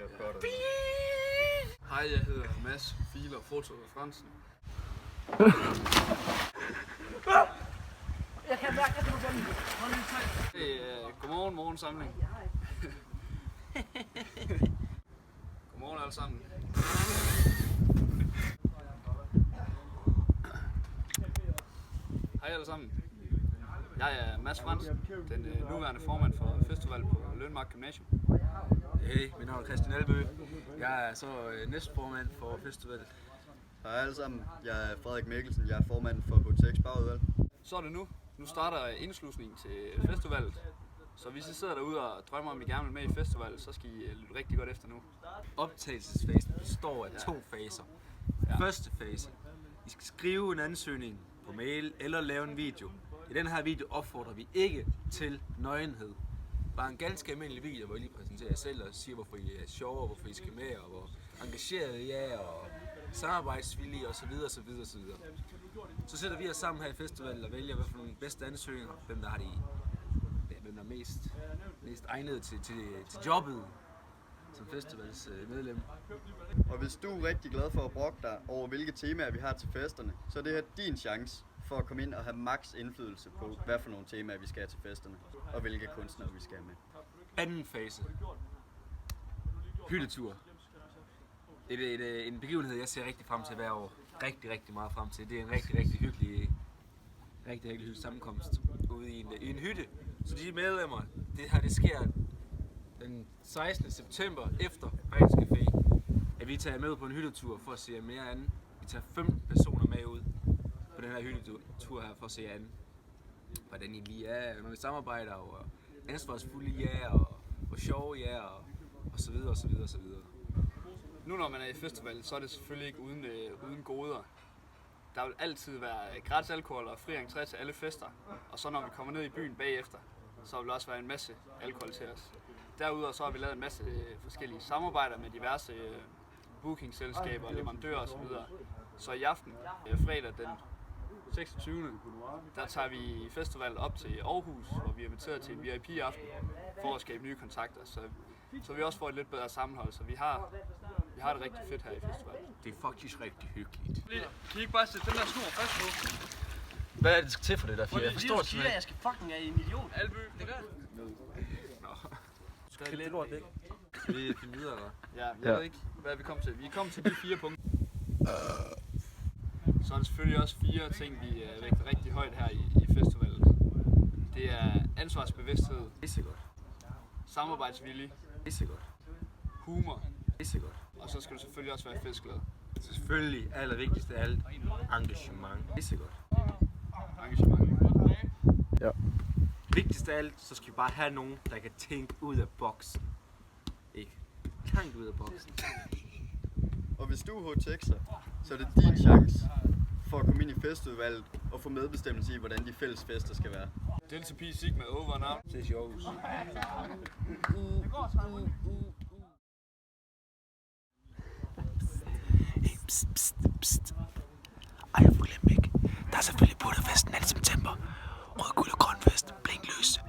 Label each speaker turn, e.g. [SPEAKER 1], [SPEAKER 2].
[SPEAKER 1] skal jeg prøve det.
[SPEAKER 2] Hej, jeg hedder Mads Filer Foto Fransen.
[SPEAKER 3] Jeg kan mærke, at det var sådan.
[SPEAKER 2] Godmorgen, morgensamling. Godmorgen alle sammen. Hej alle sammen. Jeg er Mads Fransen, den nuværende formand for festival på Lønmark Gymnasium.
[SPEAKER 4] Hey, mit navn er Christian Elbø. Jeg er så næstformand for festivalet.
[SPEAKER 1] Hej alle sammen, jeg er Frederik Mikkelsen, jeg er formand for HTX Bagudvalg.
[SPEAKER 2] Så er det nu. Nu starter indslusningen til festivalet. Så hvis I sidder derude og drømmer om, I gerne vil med i festivalet, så skal I lytte rigtig godt efter nu.
[SPEAKER 4] Optagelsesfasen består af 2 faser. Første fase. I skal skrive en ansøgning på mail eller lave en video. I den her video opfordrer vi ikke til nøgenhed. Bare en ganske almindelig video, hvor I lige præsenterer jer selv og siger, hvorfor I er sjove, og hvorfor I skal med, og hvor engageret I er, og samarbejdsvillige osv. osv. osv. Så sætter vi os sammen her i festivalen og vælger, hvad for nogle bedste ansøgninger, hvem der er mest egnet til jobbet som festivals medlem.
[SPEAKER 1] Og hvis du er rigtig glad for at brokke dig over, hvilke temaer vi har til festerne, så er det her din chance for at komme ind og have max indflydelse på, hvad for nogle temaer vi skal have til festerne, og hvilke kunstnere vi skal have med.
[SPEAKER 4] Anden fase. Hyldetur. En begivenhed, jeg ser rigtig frem til hver år. Rigtig meget frem til. Det er en rigtig hyggelig sammenkomst ude i en hytte. Så de medlemmer, det sker den 16. september efter Ejens Café, at vi tager med på en hyttetur for at se mere an. Vi tager 15 personer med ud på den her hyttetur her for at se an, hvordan I lige er, når vi samarbejder, og ansvarsfulde I er, og hvor sjove I er, og så videre, og så videre, og så videre.
[SPEAKER 2] Nu når man er i festival, så er det selvfølgelig ikke uden goder. Der vil altid være gratis alkohol og fri entré til alle fester. Og så når vi kommer ned i byen bagefter, så vil der også være en masse alkohol til os. Derudover så har vi lavet en masse forskellige samarbejder med diverse bookingselskaber og leverandører osv. Så i aften, fredag den 26. der tager vi festivalet op til Aarhus, hvor vi er inviteret til en VIP-aften for at skabe nye kontakter. Så vi også får et lidt bedre sammenhold, så vi har det rigtig fedt her i festivalen.
[SPEAKER 4] Det er faktisk rigtig hyggeligt.
[SPEAKER 2] Kan I ikke bare sætte den der snor fast på?
[SPEAKER 4] Hvad er det, der skal til for det der, Fie?
[SPEAKER 3] Jeg forstår det simpelthen. Jeg skal fucking af en idiot.
[SPEAKER 2] Albø, det gør det.
[SPEAKER 4] Du skal klippe det lort væk. Skal vi finde videre, eller?
[SPEAKER 2] Ja, jeg ved ikke, hvad vi kom til. Vi kom til de 4 punkter. Så er der selvfølgelig også 4 ting, vi vægter rigtig højt her i festivalet. Det er ansvarsbevidsthed,
[SPEAKER 4] Pissegodt.
[SPEAKER 2] samarbejdsvillig,
[SPEAKER 4] Pissegodt.
[SPEAKER 2] humor,
[SPEAKER 4] Pissegodt.
[SPEAKER 2] og så skal du selvfølgelig også være festglad.
[SPEAKER 4] Selvfølgelig, allervigtigst af alt, engagement. Pissegodt.
[SPEAKER 2] Engagement.
[SPEAKER 4] Ja. Vigtigst af alt, så skal vi bare have nogen, der kan tænke ud af boksen. Ikke? Langt ud af boksen.
[SPEAKER 1] Og hvis du er HTX'er, så er det din chance for at komme ind i festivalet og få medbestemmelse i, hvordan de fælles fester skal være.
[SPEAKER 2] Delta Pi Sigma over and out.
[SPEAKER 4] Ses i Aarhus.
[SPEAKER 5] Hey, pst. Ej, jeg får glemt ikke. Der er selvfølgelig Budapest den 2. september. Rød, guld og grøn fest. Blink løs.